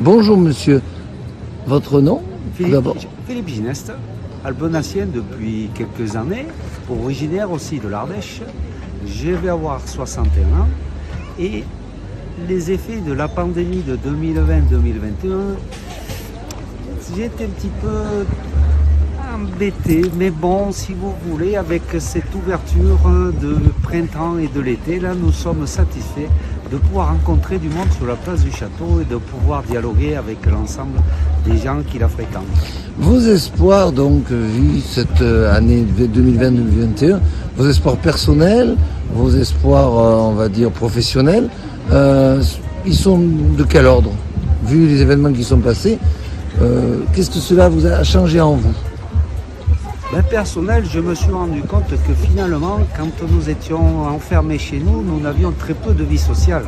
Bonjour monsieur, votre nom d'abord? Philippe Gineste, albonassien depuis quelques années, originaire aussi de l'Ardèche. Je vais avoir 61 ans et les effets de la pandémie de 2020-2021, j'ai été un petit peu embêté, mais bon, si vous voulez, avec cette ouverture de printemps et de l'été, là, nous sommes satisfaits de pouvoir rencontrer du monde sur la place du château et de pouvoir dialoguer avec l'ensemble des gens qui la fréquentent. Vos espoirs, donc, vu cette année 2020-2021, vos espoirs personnels, vos espoirs, on va dire, professionnels, ils sont de quel ordre? Vu les événements qui sont passés, qu'est-ce que cela vous a changé en vous? Personnel, je me suis rendu compte que finalement, quand nous étions enfermés chez nous, nous n'avions très peu de vie sociale.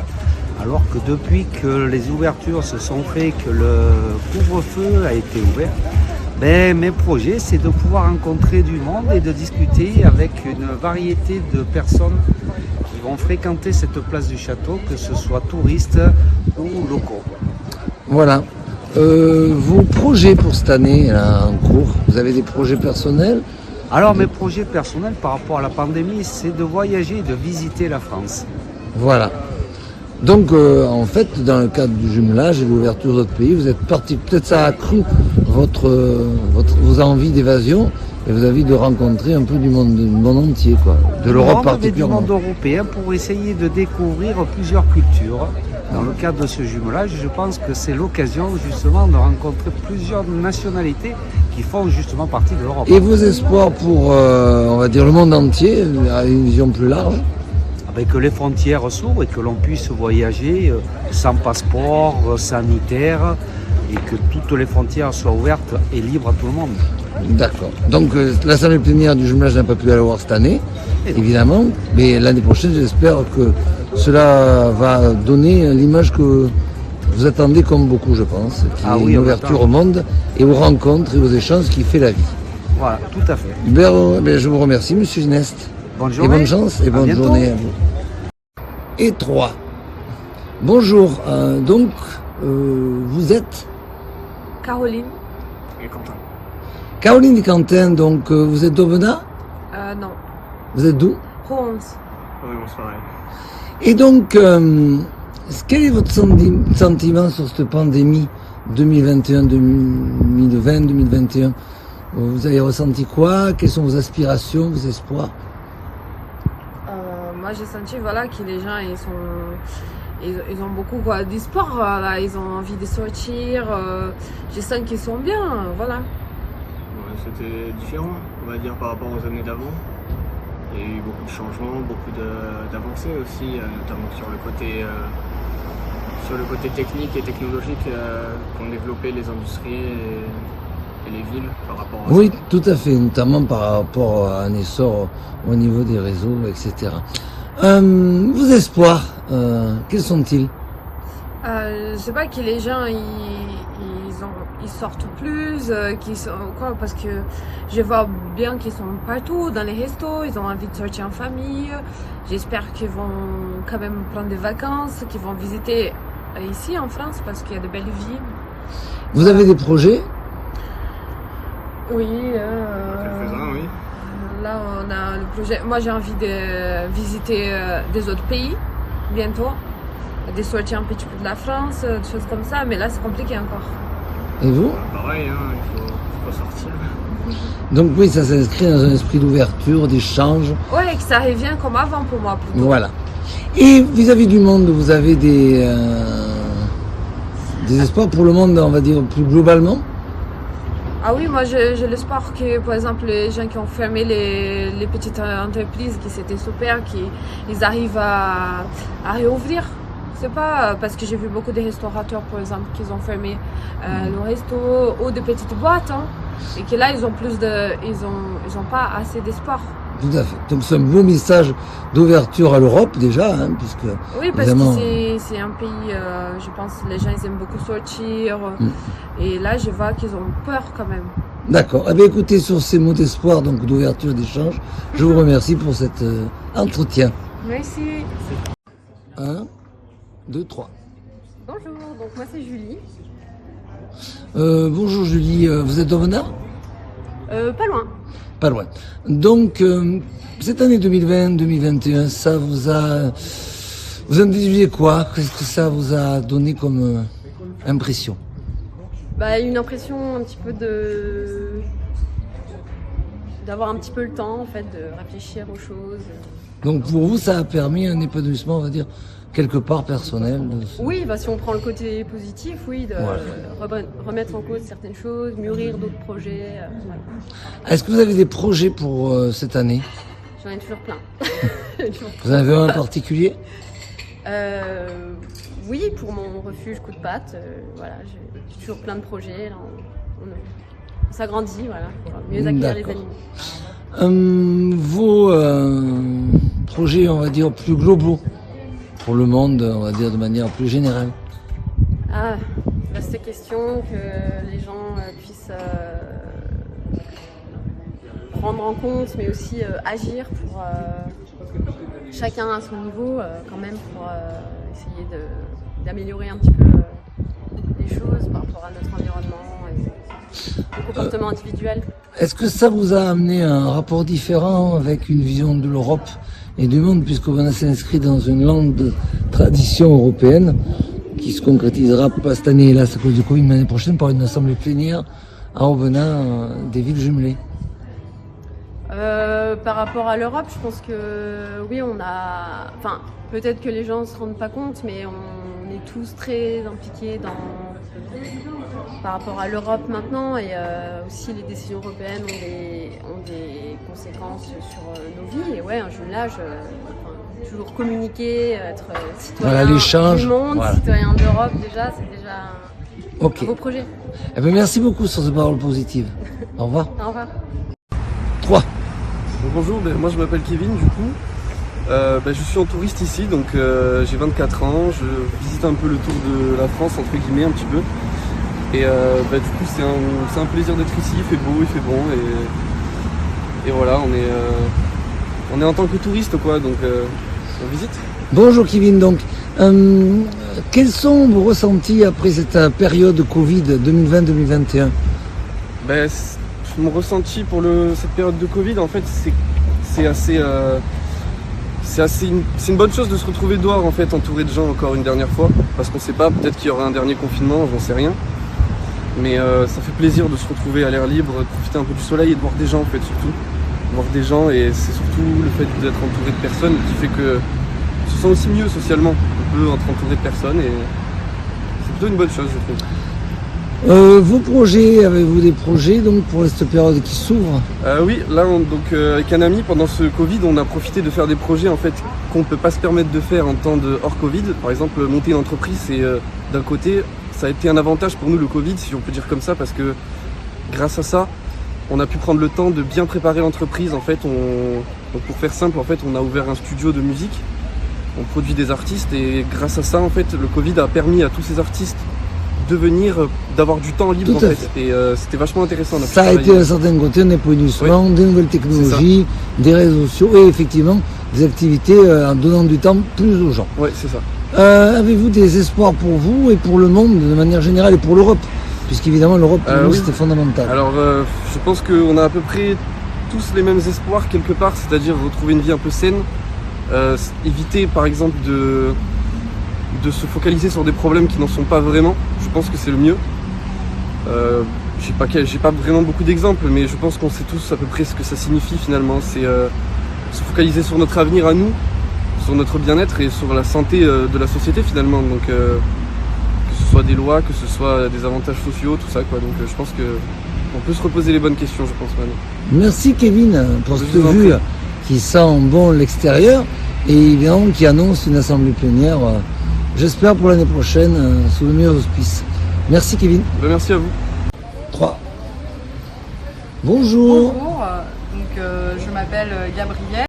Alors que depuis que les ouvertures se sont faites, que le couvre-feu a été ouvert, mes projets, c'est de pouvoir rencontrer du monde et de discuter avec une variété de personnes qui vont fréquenter cette place du château, que ce soit touristes ou locaux. Voilà. Vos projets pour cette année là, en cours, vous avez des projets personnels? Alors mes projets personnels par rapport à la pandémie, c'est de voyager et de visiter la France. Voilà. Donc en fait, dans le cadre du jumelage et de l'ouverture d'autres pays, vous êtes parti, peut-être ça a accru vos envies d'évasion et vos envies de rencontrer un peu du monde entier, quoi, de l'Europe particulièrement. Du monde européen pour essayer de découvrir plusieurs cultures. Dans le cadre de ce jumelage, je pense que c'est l'occasion justement de rencontrer plusieurs nationalités qui font justement partie de l'Europe. Et vos espoirs pour, on va dire, le monde entier, à une vision plus large? Que les frontières s'ouvrent et que l'on puisse voyager sans passeport sanitaire et que toutes les frontières soient ouvertes et libres à tout le monde. D'accord. Donc l'assemblée plénière du jumelage n'a pas pu l'avoir cette année, évidemment, mais l'année prochaine, j'espère que cela va donner l'image que vous attendez comme beaucoup, je pense, qui est une ouverture au monde et aux rencontres et aux échanges qui fait la vie. Voilà, tout à fait. Je vous remercie, monsieur Gineste. Bonne journée. Et bonne chance et bonne journée à vous. Et 3. Bonjour, vous êtes Caroline. Et Quentin. Caroline et Quentin, donc vous êtes d'Aubenas? Non. Vous êtes d'où? Rouen. Oui, bonsoir. Et donc, quel est votre sentiment sur cette pandémie 2021, 2020, 2021? Vous avez ressenti quoi? Quelles sont vos aspirations, vos espoirs? Moi, j'ai senti que les gens, ils ont beaucoup d'espoir. Voilà. Ils ont envie de sortir. Je sens qu'ils sont bien. Voilà. Ouais, c'était différent, on va dire, par rapport aux années d'avant. Il y a eu beaucoup de changements, beaucoup d'avancées aussi, notamment sur le côté technique et technologique qu'ont développé les industries et les villes par rapport à Oui, tout à fait, notamment par rapport à un essor au niveau des réseaux, etc. Vos espoirs, quels sont-ils? Je sais pas que les gens ils sortent plus, parce que je vois bien qu'ils sont partout dans les restos, ils ont envie de sortir en famille. J'espère qu'ils vont quand même prendre des vacances, qu'ils vont visiter ici en France parce qu'il y a de belles villes. Vous avez des projets? Oui. quelques-uns, oui. Là, on a le projet. Moi, j'ai envie de visiter des autres pays bientôt, de sortir un petit peu de la France, des choses comme ça. Mais là, c'est compliqué encore. Et vous? Pareil, il faut sortir. Donc oui, ça s'inscrit dans un esprit d'ouverture, d'échange. Ouais, que ça revient comme avant pour moi. Plutôt. Voilà. Et vis-à-vis du monde, vous avez des espoirs pour le monde, on va dire, plus globalement? Ah oui, moi j'ai l'espoir que, par exemple, les gens qui ont fermé les petites entreprises, qui c'était super, qu'ils arrivent à réouvrir. C'est pas parce que j'ai vu beaucoup de restaurateurs, par exemple, qui ont fermé le resto ou de petites boîtes, et que là ils ont ils ont pas assez d'espoir. Tout à fait. Donc c'est un beau message d'ouverture à l'Europe déjà, puisque oui, parce évidemment... que c'est un pays, je pense, les gens ils aiment beaucoup sortir, et là je vois qu'ils ont peur quand même. D'accord. Eh bien, écoutez, sur ces mots d'espoir, donc d'ouverture, d'échange, je vous remercie pour cet entretien. Merci. 1, 2, 3. Bonjour, donc moi c'est Julie. Bonjour Julie, vous êtes d'Aubenas? Pas loin. Pas loin. Donc, cette année 2020-2021, ça vous a... Vous envisagez quoi? Qu'est-ce que ça vous a donné comme impression? Une impression un petit peu d'avoir un petit peu le temps en fait de réfléchir aux choses. Donc pour vous, ça a permis un épanouissement, on va dire, quelque part personnel. Oui, si on prend le côté positif, oui, de remettre en cause certaines choses, mûrir d'autres projets. Voilà. Est-ce que vous avez des projets pour cette année? J'en ai toujours plein. Vous en avez un en particulier? Oui, pour mon refuge coup de patte, j'ai toujours plein de projets. Là, on s'agrandit, voilà, pour mieux accueillir les animaux. Vos projets, on va dire, plus globaux pour le monde, on va dire de manière plus générale? Vaste question, que les gens puissent prendre en compte, mais aussi agir pour chacun à son niveau, quand même, pour essayer d'améliorer un petit peu les choses par rapport à notre environnement et le comportement individuel. Est-ce que ça vous a amené un rapport différent avec une vision de l'Europe et du monde, puisque vous s'inscrit dans une longue tradition européenne qui se concrétisera pas cette année, hélas, à cause du Covid, mais l'année prochaine par une assemblée plénière à Aubenas des villes jumelées? Par rapport à l'Europe, je pense que oui, peut-être que les gens ne se rendent pas compte, mais on est tous très impliqués par rapport à l'Europe maintenant, et aussi les décisions européennes ont des conséquences sur nos vies. Et ouais, un jumelage, toujours communiquer, être citoyen du monde, citoyen d'Europe, déjà, c'est déjà un beau projet. Eh bien, merci beaucoup sur ces paroles positives. Au revoir. Au revoir. 3. Bonjour, moi je m'appelle Kevin du coup. Je suis en touriste ici, donc j'ai 24 ans, je visite un peu le tour de la France entre guillemets un petit peu. Et du coup c'est un plaisir d'être ici, il fait beau, il fait bon et voilà, on est en tant que touriste quoi, donc on visite. Bonjour Kevin, donc quels sont vos ressentis après cette période Covid 2020-2021? Mon ressenti pour cette période de Covid, en fait, c'est une bonne chose de se retrouver dehors, en fait, entouré de gens encore une dernière fois, parce qu'on sait pas, peut-être qu'il y aura un dernier confinement, j'en sais rien. Mais ça fait plaisir de se retrouver à l'air libre, de profiter un peu du soleil et de voir des gens, en fait, surtout. Voir des gens, et c'est surtout le fait d'être entouré de personnes qui fait que on se sent aussi mieux socialement. On peut être entouré de personnes et c'est plutôt une bonne chose, je trouve. Vos projets, avez-vous des projets donc pour cette période qui s'ouvre? Oui, là avec un ami pendant ce Covid, on a profité de faire des projets en fait qu'on ne peut pas se permettre de faire en temps de hors Covid. Par exemple, monter une entreprise, c'est d'un côté, ça a été un avantage pour nous le Covid, si on peut dire comme ça, parce que grâce à ça, on a pu prendre le temps de bien préparer l'entreprise. En fait, donc pour faire simple, en fait, on a ouvert un studio de musique, on produit des artistes et grâce à ça, en fait, le Covid a permis à tous ces artistes d'avoir du temps libre en fait. Et c'était vachement intéressant. Ça a été un certain côté un épanouissement, des nouvelles technologies, des réseaux sociaux et effectivement des activités en donnant du temps plus aux gens. Oui, c'est ça. Avez-vous des espoirs pour vous et pour le monde de manière générale et pour l'Europe? Puisqu'évidemment l'Europe pour nous c'était fondamental. Alors je pense qu'on a à peu près tous les mêmes espoirs quelque part, c'est-à-dire retrouver une vie un peu saine, éviter par exemple de se focaliser sur des problèmes qui n'en sont pas vraiment. Je pense que c'est le mieux. J'ai pas vraiment beaucoup d'exemples, mais je pense qu'on sait tous à peu près ce que ça signifie finalement. C'est se focaliser sur notre avenir à nous, sur notre bien-être et sur la santé de la société finalement. Donc que ce soit des lois, que ce soit des avantages sociaux, tout ça quoi. Donc je pense qu'on peut se reposer les bonnes questions, je pense maintenant. Merci Kevin pour cette vue qui sent bon l'extérieur et évidemment qui annonce une assemblée plénière. J'espère pour l'année prochaine, sous le meilleur auspice. Merci Kevin. Merci à vous. 3. Bonjour. Bonjour, je m'appelle Gabrielle.